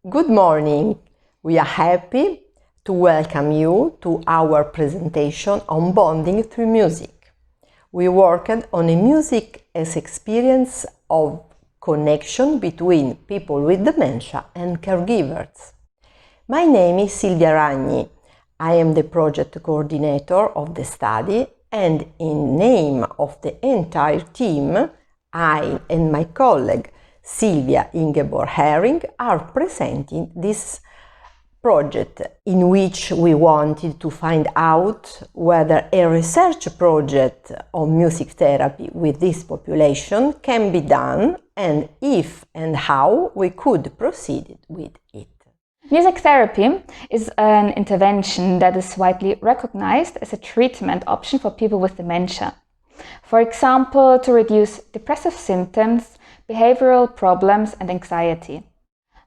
Good morning. We are happy to welcome you to our presentation on bonding through music. We worked on a music as experience of connection between people with dementia and caregivers. My name is Silvia RAGNI. I am the project coordinator of the study, and in name of the entire team, I and my colleague Sylvia HAERING are presenting this project in which we wanted to find out whether a research project on music therapy with this population can be done and if and how we could proceed with it. Music therapy is an intervention that is widely recognized as a treatment option for people with dementia. For example, to reduce depressive symptoms, behavioral problems and anxiety.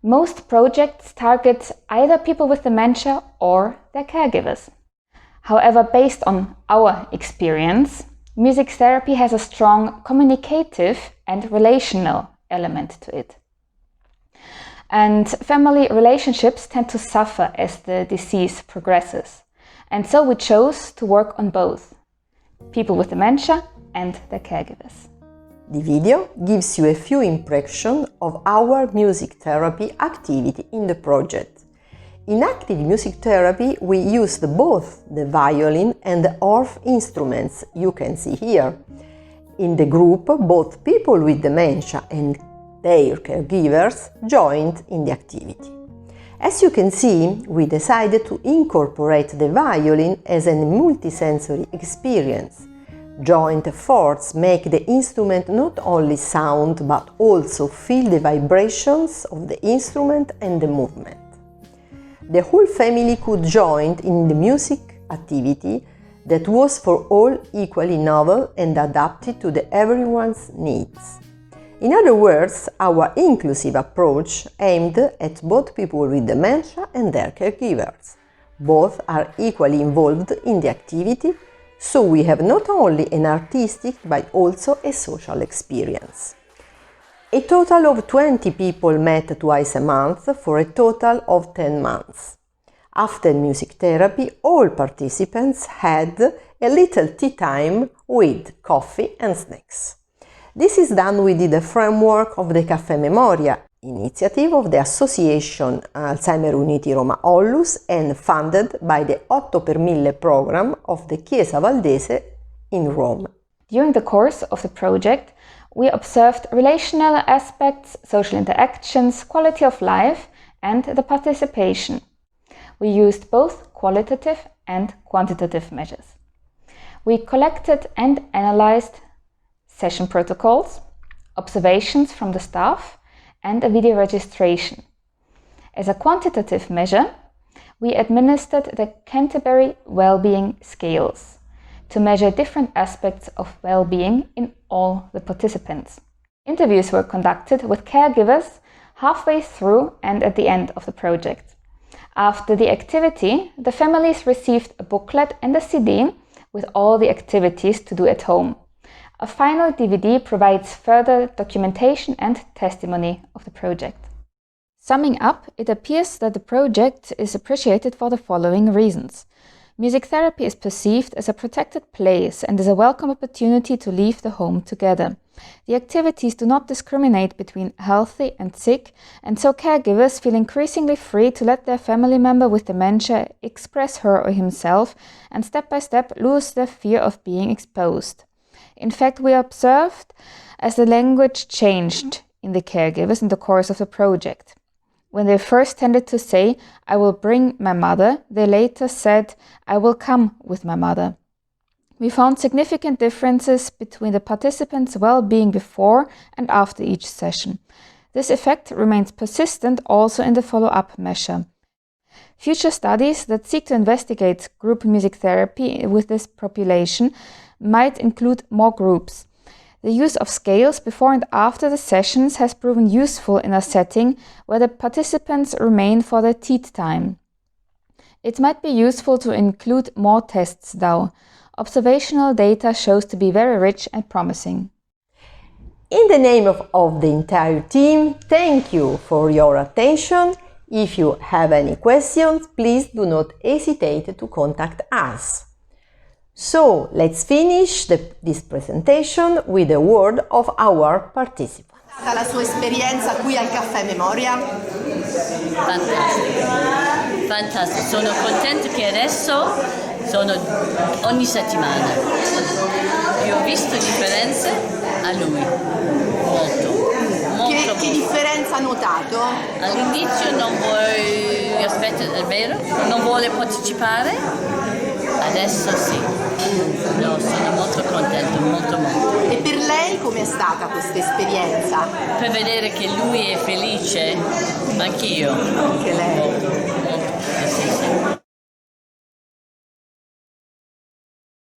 Most projects target either people with dementia or their caregivers. However, based on our experience, music therapy has a strong communicative and relational element to it. And family relationships tend to suffer as the disease progresses. And so we chose to work on both people with dementia and their caregivers. The video gives you a few impressions of our music therapy activity in the project. In active music therapy, we used both the violin and the harp instruments you can see here. In the group, both people with dementia and their caregivers joined in the activity. As you can see, we decided to incorporate the violin as a multisensory experience. Joint efforts make the instrument not only sound but also feel the vibrations of the instrument and the movement. The whole family could join in the music activity that was for all equally novel and adapted to everyone's needs. In other words, our inclusive approach aimed at both people with dementia and their caregivers. Both are equally involved in the activity, so we have not only an artistic but also a social experience. A total of 20 people met twice a month for a total of 10 months. After music therapy, all participants had a little tea time with coffee and snacks. This is done within the framework of the Caffè Memoria initiative of the Association Alzheimer Uniti Roma Ollus and funded by the 8 per 1000 program of the Chiesa Valdese in Rome. During the course of the project, we observed relational aspects, social interactions, quality of life, and the participation. We used both qualitative and quantitative measures. We collected and analyzed session protocols, observations from the staff, and a video registration. As a quantitative measure, we administered the Canterbury Wellbeing Scales to measure different aspects of well-being in all the participants. Interviews were conducted with caregivers halfway through and at the end of the project. After the activity, the families received a booklet and a CD with all the activities to do at home. A final DVD provides further documentation and testimony of the project. Summing up, it appears that the project is appreciated for the following reasons. Music therapy is perceived as a protected place and is a welcome opportunity to leave the home together. The activities do not discriminate between healthy and sick, and so caregivers feel increasingly free to let their family member with dementia express her or himself and step by step lose their fear of being exposed. In fact, we observed as the language changed in the caregivers in the course of the project. When they first tended to say, "I will bring my mother," they later said, "I will come with my mother." We found significant differences between the participants' well-being before and after each session. This effect remains persistent also in the follow-up measure. Future studies that seek to investigate group music therapy with this population might include more groups. The use of scales before and after the sessions has proven useful in a setting where the participants remain for their tea time. It might be useful to include more tests though. Observational data shows to be very rich and promising. In the name of the entire team, thank you for your attention If you have any questions, please do not hesitate to contact us. So, let's finish this presentation with a word of our participants. La sua esperienza qui al Caffè Memoria? Fantastico, sono contenta che adesso sono ogni settimana. Io ho visto differenze a lui, molto. Che differenza ha notato? All'inizio non vuole, aspetta, è vero? Non vuole partecipare, adesso sì. No, sono molto contenta, molto. E per lei com'è stata questa esperienza? Per vedere che lui è felice, anch'io. Anche lei. Molto. Sì.